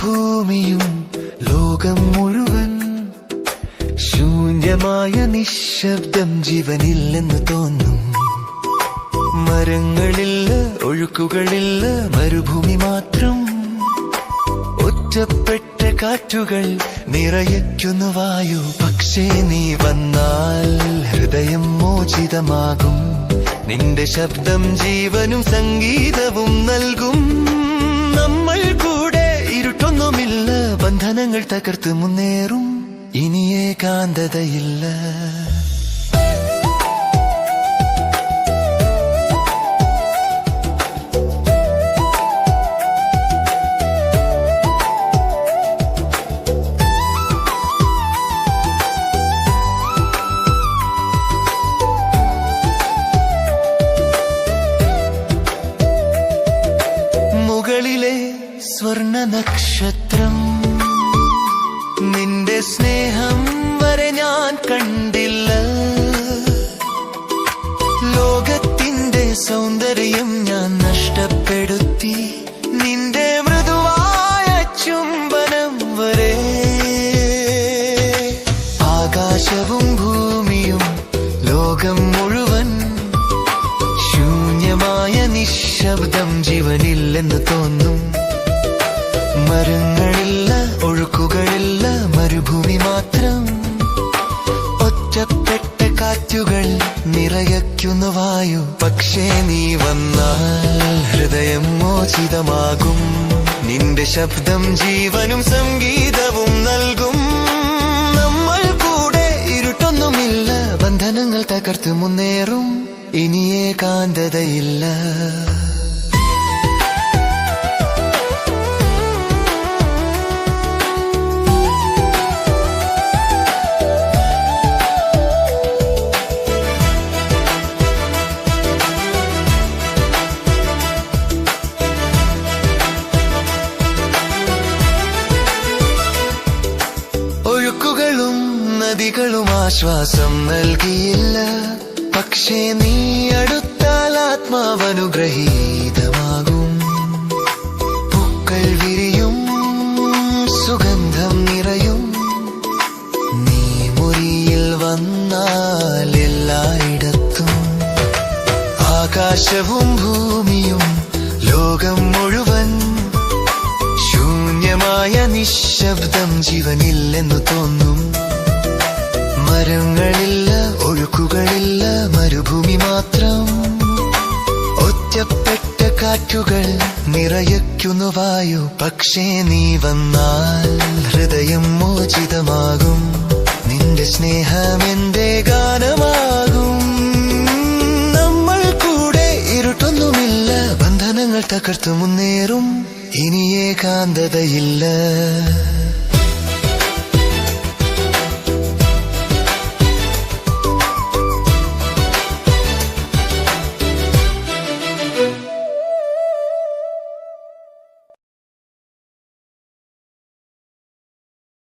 ഭൂമിയും ലോകം മുഴുവൻ ശൂന്യമായ നിശബ്ദം, ജീവനില്ലെന്ന് തോന്നും. മരങ്ങളില്ല, ഒഴുക്കുകളില്ല, മരുഭൂമി മാത്രം. ഒറ്റപ്പെട്ട കാറ്റുകൾ നിറയ്ക്കുന്നു വായു. പക്ഷേ നീ വന്നാൽ ഹൃദയം മോചിതമാകും. നിന്റെ ശബ്ദം ജീവനും സംഗീതവും നൽകും. നമ്മൾ കൂടെ, ഇരുട്ടൊന്നുമില്ല, ബന്ധനങ്ങൾ തകർത്ത് മുന്നേറും. ഇനി ഏകാന്തതയില്ല. മുകളിലെ സ്വർണ്ണ നക്ഷത്രം, നിന്റെ സ്നേഹം വരെ ഞാൻ കണ്ടില്ല. ലോകത്തിന്റെ സൗന്ദര്യം ഞാൻ നഷ്ടപ്പെടുത്തി. നിന്റെ മൃദുവായ ചുംബനം വരെ. ആകാശവും ഭൂമിയും ലോകം മുഴുവൻ ശൂന്യമായ നിശബ്ദം, ജീവനില്ലെന്ന് തോന്നും. മരങ്ങളില്ല, ഒഴുക്കുകളില്ല, മരുഭൂമി മാത്രം. ഒറ്റപ്പെട്ട കാറ്റുകൾ നിറയ്ക്കുന്നു വായു. പക്ഷേ നീ വന്നാൽ ഹൃദയം മോചിതമാകും. നിന്റെ ശബ്ദം ജീവനും സംഗീതവും നൽകും. നമ്മൾ കൂടെ, ഇരുട്ടൊന്നുമില്ല, ബന്ധനങ്ങൾ തകർത്ത് മുന്നേറും. ഇനി ഏകാന്തതയില്ല. ഒഴുക്കുകളും നദികളും ആശ്വാസം നൽകിയില്ല. പക്ഷേ നീ അടുത്താൽ ആത്മാവനുഗ്രഹീതമാകും. പൂക്കൾ വിരിയും, സുഗന്ധം നിറയും. നീ മുറിയിൽ വന്നാൽ എല്ലായിടത്തും. ആകാശവും ഭൂമിയും ലോകം മുഴുവൻ ശൂന്യമായ നിശബ്ദം, ജീവനില്ലെന്നു തോന്നും. മരങ്ങളില്ല, ഒഴുക്കുകളില്ല, മരുഭൂമി മാത്രം. ഒറ്റപ്പെട്ട കാറ്റുകൾ നിറയ്ക്കുന്നു വായു. പക്ഷേ നീ വന്നാൽ ഹൃദയം മോചിതമാകും. നിന്റെ സ്നേഹം എന്റെ ഗാനമാകും. നമ്മൾ കൂടെ, ഇരുട്ടൊന്നുമില്ല, ബന്ധനങ്ങൾ തകർത്ത് മുന്നേറും. ഇനി ഏകാന്തതയില്ല.